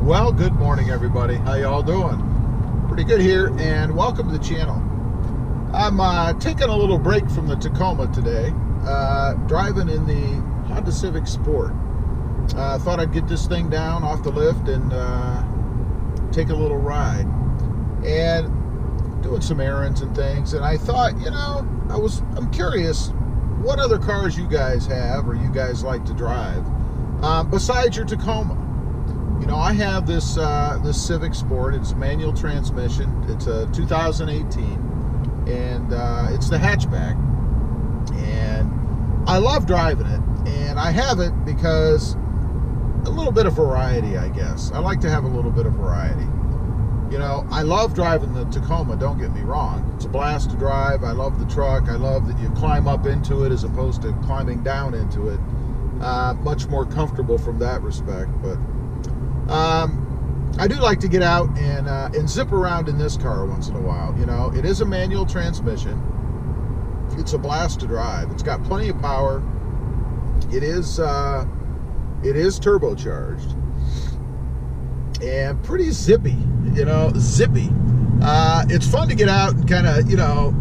Well, good morning, everybody. How y'all doing? Pretty good here, and welcome to the channel. I'm taking a little break from the Tacoma today, driving in the Honda Civic Sport. Thought I'd get this thing down off the lift and take a little ride. And doing some errands and things, and I thought, you know, I'm curious what other cars you guys have or you guys like to drive besides your Tacoma. You know, I have this Civic Sport. It's a manual transmission. It's a 2018, and it's the hatchback. And I love driving it, and I have it because a little bit of variety, I guess. I like to have a little bit of variety. You know, I love driving the Tacoma, don't get me wrong. It's a blast to drive. I love the truck. I love that you climb up into it as opposed to climbing down into it. Much more comfortable from that respect, but I do like to get out and zip around in this car once in a while. You know, it is a manual transmission. It's a blast to drive. It's got plenty of power. It is turbocharged and pretty zippy. You know, zippy. It's fun to get out and kind of, you know,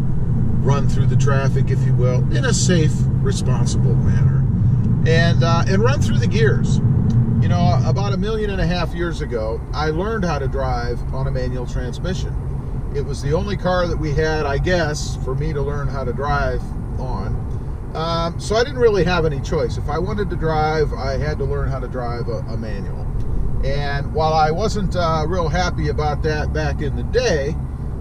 run through the traffic, if you will, in a safe, responsible manner, and run through the gears. You know, about 1.5 million years ago, I learned how to drive on a manual transmission. It was the only car that we had, I guess, for me to learn how to drive on. So I didn't really have any choice. If I wanted to drive, I had to learn how to drive a manual. And while I wasn't real happy about that back in the day,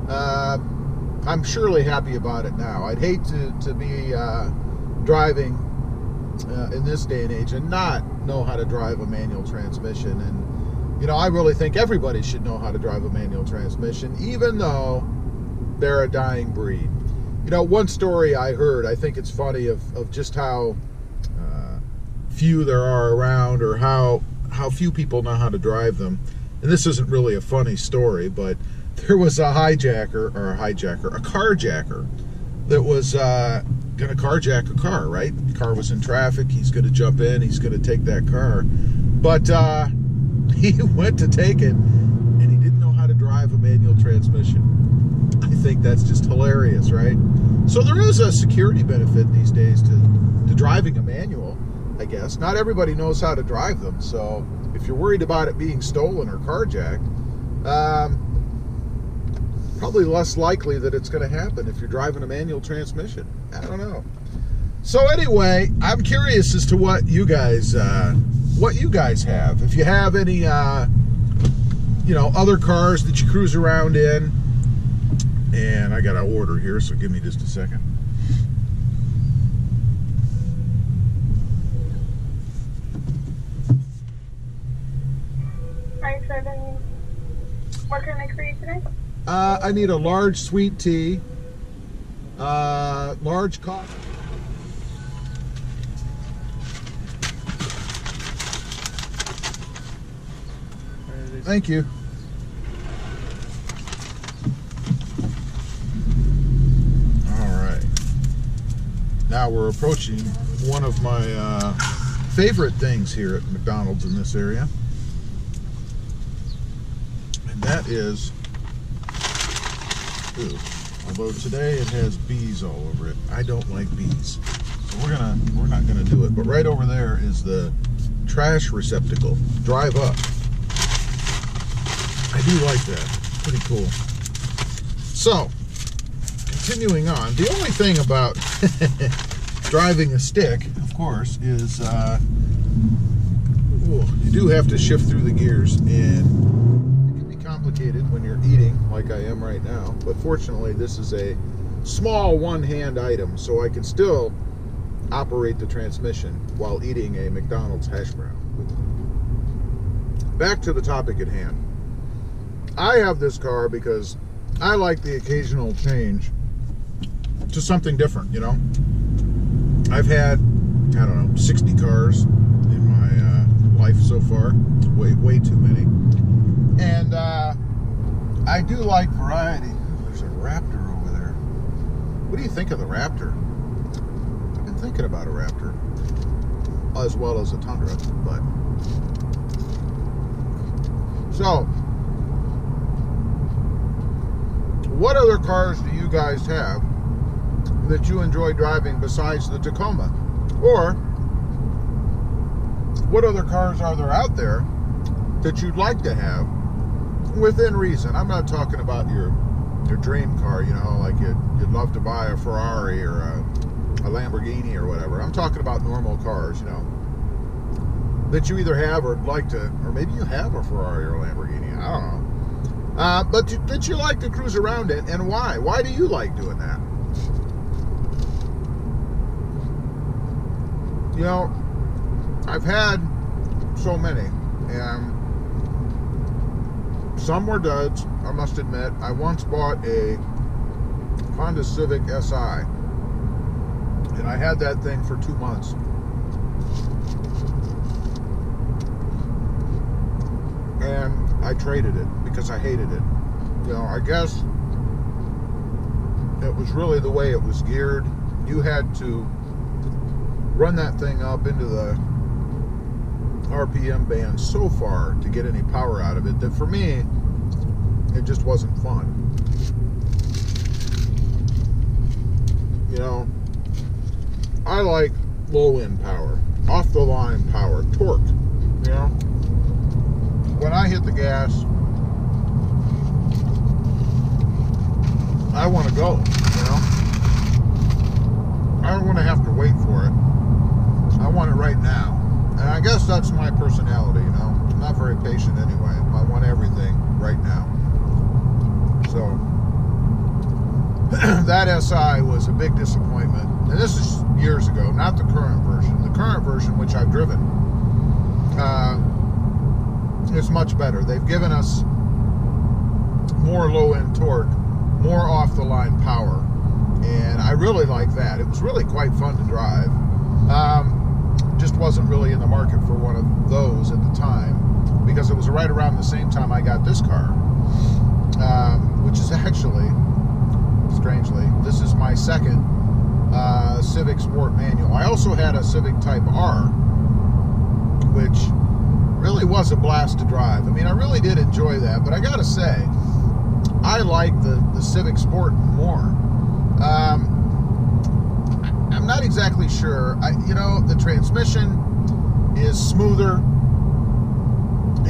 I'm surely happy about it now. I'd hate to be driving in this day and age and not know how to drive a manual transmission. And you know, I really think everybody should know how to drive a manual transmission, even though they're a dying breed. You know, one story I heard, I think it's funny, of just how few there are around, or how few people know how to drive them. And this isn't really a funny story, but there was a carjacker that was gonna carjack a car, right? The car was in traffic, he's gonna jump in, he's gonna take that car. But he went to take it, and he didn't know how to drive a manual transmission. I think that's just hilarious, right? So there is a security benefit these days to driving a manual, I guess. Not everybody knows how to drive them, so if you're worried about it being stolen or carjacked, probably less likely that it's going to happen if you're driving a manual transmission. I don't know. So anyway, I'm curious as to what you guys have. If you have any, you know, other cars that you cruise around in. And I got an order here, so give me just a second. Hi, Kevin. What can I create today? I need a large sweet tea, large coffee. Thank you. All right. Now we're approaching one of my favorite things here at McDonald's in this area. And that is, although today it has bees all over it. I don't like bees, so we're not gonna do it. But right over there is the trash receptacle. Drive up. I do like that. Pretty cool. So, continuing on. The only thing about driving a stick, of course, is you do have to shift through the gears, and it can be complicated when you're eating like I am right now. But fortunately, this is a small one-hand item, so I can still operate the transmission while eating a McDonald's hash brown. Back to the topic at hand. I have this car because I like the occasional change to something different, you know? I've had, I don't know, 60 cars in my life so far. Way too many. And I do like variety. There's a Raptor over there. What do you think of the Raptor? I've been thinking about a Raptor, as well as a Tundra, but So, what other cars do you guys have that you enjoy driving besides the Tacoma? Or what other cars are there out there that you'd like to have within reason? I'm not talking about your dream car, you know, like you'd love to buy a Ferrari or a Lamborghini or whatever. I'm talking about normal cars, you know, that you either have or like to, or maybe you have a Ferrari or a Lamborghini, I don't know. But that you like to cruise around in, and why? Why do you like doing that? You know, I've had so many, and some were duds, I must admit. I once bought a Honda Civic Si, and I had that thing for 2 months. And I traded it because I hated it. You know, I guess it was really the way it was geared. You had to run that thing up into the RPM band so far to get any power out of it that for me, it just wasn't fun. You know, I like low-end power, off-the-line power, torque, you know. When I hit the gas, I want to go, you know. I don't want to have to wait for it. I want it right now. And I guess that's my personality, you know. I'm not very patient anyway. I want everything right now. So, that SI was a big disappointment. And this is years ago, not the current version. The current version, which I've driven, is much better. They've given us more low-end torque, more off-the-line power, and I really like that. It was really quite fun to drive. Just wasn't really in the market for one of those at the time, because it was right around the same time I got this car, which is actually, strangely, this is my second Civic Sport manual. I also had a Civic Type R, which really was a blast to drive. I mean, I really did enjoy that, but I gotta say, I like the Civic Sport more. I'm not exactly sure. You know, the transmission is smoother,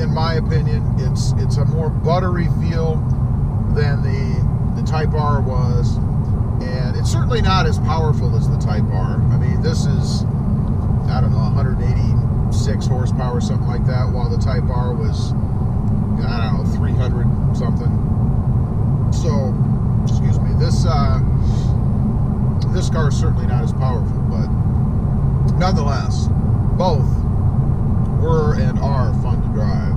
in my opinion. It's a more buttery feel than the Type R was, and it's certainly not as powerful as the Type R. I mean, this is, I don't know, 186 horsepower, something like that, while the Type R was, I don't know, 300 something. So, excuse me, this car is certainly not as powerful, but nonetheless, both were and are fun to drive.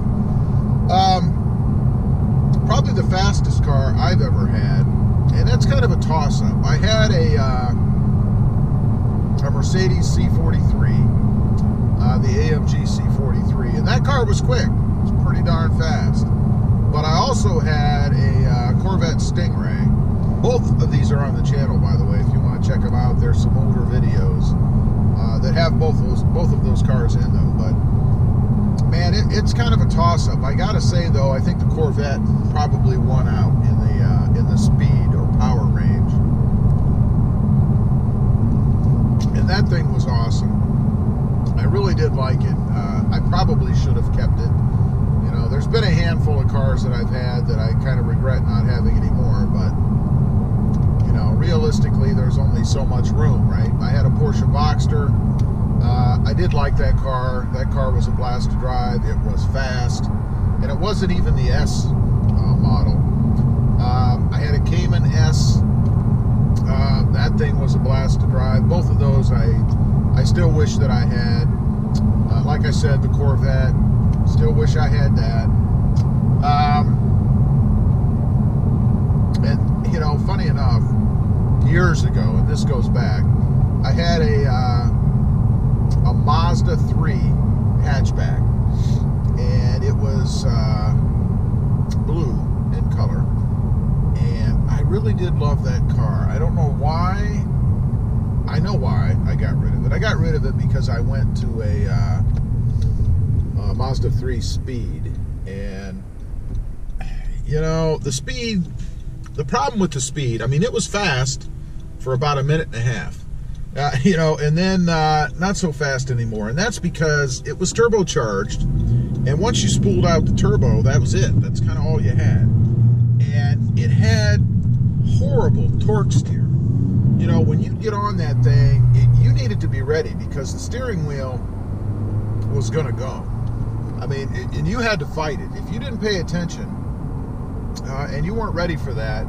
Probably the fastest car I've ever had, and that's kind of a toss-up. I had a Mercedes C43, the AMG C43, and that car was quick. It was pretty darn fast. But I also had a Corvette Stingray. Both of these are on the channel, by the way, if you want to check them out. There's some older videos that have both of those cars in them. But man, it's kind of a toss-up. I gotta say though, I think the Corvette probably won out in the speed or power range. And that thing was awesome. I really did like it. I probably should have kept it. You know, there's been a handful of cars that I've had that I kind of regret not having anymore, but you know, realistically, there's only so much room, right? I had a Porsche Boxster. I did like that car. That car was a blast to drive. It was fast, and it wasn't even the S model. I had a Cayman S. That thing was a blast to drive. Both of those I still wish that I had. Like I said, the Corvette, still wish I had that. And you know, funny enough, years ago, and this goes back, I had a Mazda 3 hatchback, and it was blue in color, and I really did love that car. I don't know why. I know why I got rid of it. I got rid of it because I went to a Mazda 3 Speed, and you know, the problem with the speed, I mean, it was fast for about a minute and a half. You know, and then not so fast anymore. And that's because it was turbocharged. And once you spooled out the turbo, that was it. That's kind of all you had. And it had horrible torque steer. You know, when you get on that thing, you needed to be ready because the steering wheel was going to go. I mean, and you had to fight it. If you didn't pay attention and you weren't ready for that,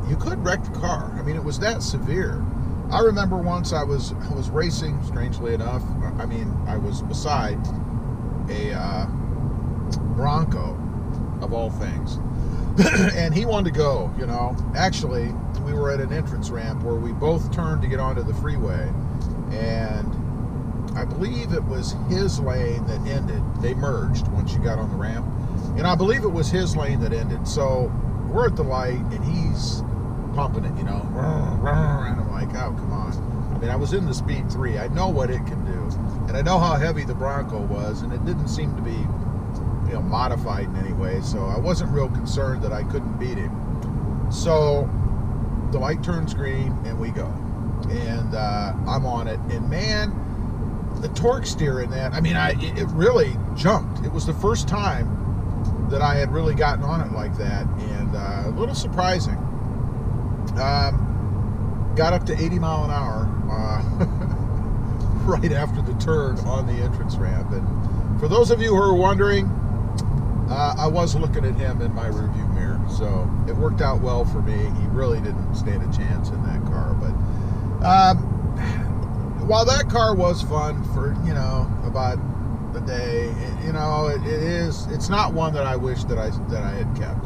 you could wreck the car. I mean, it was that severe. I remember once I was racing, strangely enough. I mean, I was beside a Bronco, of all things. And he wanted to go, you know. Actually, we were at an entrance ramp where we both turned to get onto the freeway. And I believe it was his lane that ended. They merged once you got on the ramp. And I believe it was his lane that ended. So we're at the light, and he's pumping it, you know. And I'm like, oh, come on. I mean, I was in the Speed 3. I know what it can do. And I know how heavy the Bronco was, and it didn't seem to be, you know, modified in any way. So I wasn't real concerned that I couldn't beat him. So the light turns green, and we go. And I'm on it. And, man, the torque steer in that, I mean, it really jumped. It was the first time that I had really gotten on it like that. And a little surprising. Got up to 80 mile an hour right after the turn on the entrance ramp. And for those of you who are wondering, I was looking at him in my rearview mirror, so it worked out well for me. He really didn't stand a chance in that car. But while that car was fun for, you know, about a day, you know, it's not one that I wish that I had kept.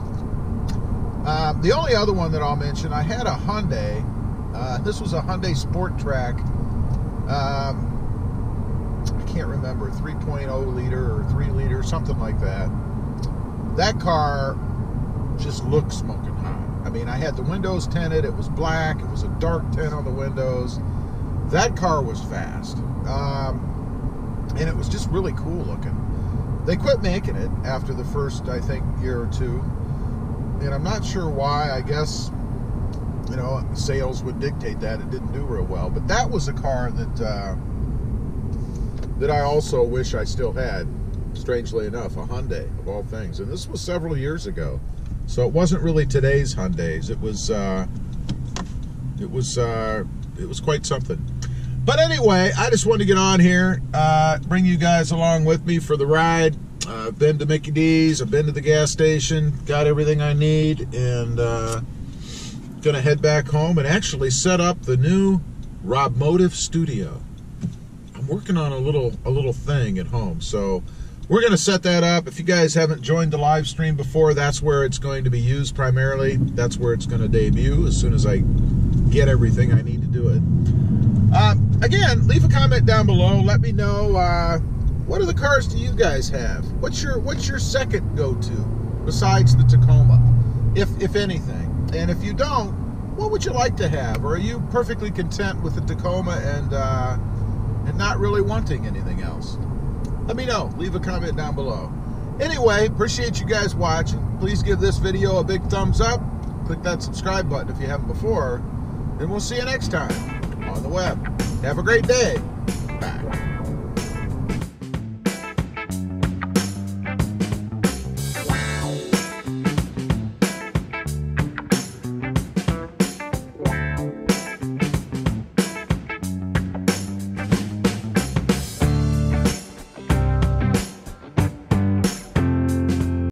The only other one that I'll mention, I had a Hyundai. This was a Hyundai Sport Track. I can't remember, 3.0 liter or 3 liter, something like that. That car just looked smoking hot. I mean, I had the windows tinted. It was black. It was a dark tint on the windows. That car was fast. And it was just really cool looking. They quit making it after the first, I think, year or two. And I'm not sure why. I guess, you know, sales would dictate that. It didn't do real well. But that was a car that I also wish I still had, strangely enough, a Hyundai, of all things. And this was several years ago. So it wasn't really today's Hyundais. It was quite something. But anyway, I just wanted to get on here, bring you guys along with me for the ride. I've been to Mickey D's, I've been to the gas station, got everything I need, and gonna head back home and actually set up the new RobMotive studio. I'm working on a little thing at home, so we're gonna set that up. If you guys haven't joined the live stream before, that's where it's going to be used primarily. That's where it's gonna debut as soon as I get everything I need to do it. Again, leave a comment down below. Let me know, what other cars do you guys have? What's your second go-to besides the Tacoma, if anything? And if you don't, what would you like to have? Or are you perfectly content with the Tacoma and not really wanting anything else? Let me know. Leave a comment down below. Anyway, appreciate you guys watching. Please give this video a big thumbs up. Click that subscribe button if you haven't before. And we'll see you next time on the web. Have a great day. Bye.